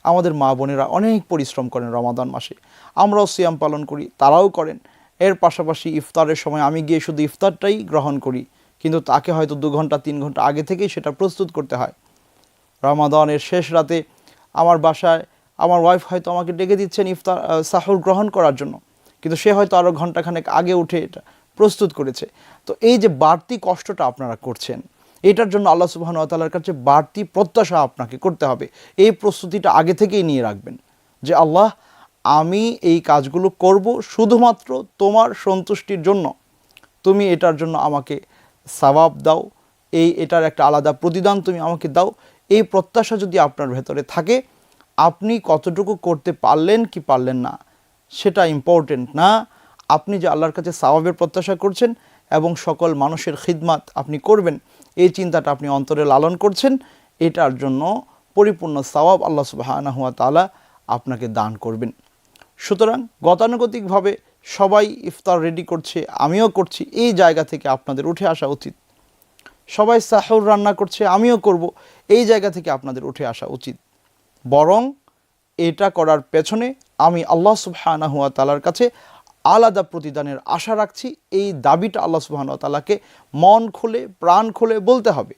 আমাদের মা বোনেরা অনেক পরিশ্রম করেন রমাদান মাসে, আমরাও সিয়াম পালন করি, তারাও করেন। এর পাশাপাশি ইফতারের সময় আমি গিয়ে শুধু ইফতারটাই গ্রহণ করি, কিন্তু তাকে হয়তো 2 ঘন্টা 3 ঘন্টা আগে থেকেই সেটা প্রস্তুত করতে হয়। রমাদানের শেষ রাতে আমার বাসায় আমার ওয়াইফ হয়তো আমাকে ডেকে দিচ্ছেন ইফতার সাহুর গ্রহণ করার জন্য, কিন্তু সে হয়তো আরও ঘন্টাখানেক আগে উঠে এটা প্রস্তুত করেছে। তো এই যে বাড়তি কষ্টটা আপনারা করছেন, এটার জন্য আল্লাহ সুবহানাহু ওয়া তাআলার কাছে বাড়তি প্রত্যাশা আপনাকে করতে হবে। এই প্রস্তুতিটা আগে থেকেই নিয়ে রাখবেন যে আল্লাহ, আমি এই কাজগুলো করব শুধুমাত্র তোমার সন্তুষ্টির জন্য। তুমি এটার জন্য আমাকে সওয়াব দাও, এটার একটা আলাদা প্রতিদান তুমি আমাকে দাও। এই প্রত্যাশা যদি আপনার ভেতরে থাকে, আপনি কতটুকু করতে পারলেন কি পারলেন না সেটা ইম্পর্টেন্ট না। আপনি যে আল্লাহর কাছে সওয়াবের প্রত্যাশা করছেন এবং সকল মানুষের খিদমাত আপনি করবেন, এই চিন্তাটা আপনি অন্তরে লালন করছেন, এটার জন্য পরিপূর্ণ সওয়াব আল্লাহ সুবহানাহু ওয়া তাআলা আপনাকে দান করবেন। সুতরাং গতানুগতিকভাবে সবাই ইফতার রেডি করছে, আমিও করছি, এই জায়গা থেকে আপনাদের উঠে আসা উচিত। সবাই সাহুর রান্না করছে, আমিও করব, এই জায়গা থেকে আপনাদের উঠে আসা উচিত। বরং এটা করার পেছনে আমি আল্লাহ সুবহানাহু ওয়া তাআলার কাছে আলাদা প্রতিদানের আশা রাখছি, এই দাবিটা আল্লাহ সুবহানাহু ওয়া তাআলাকে মন খুলে প্রাণ খুলে বলতে হবে।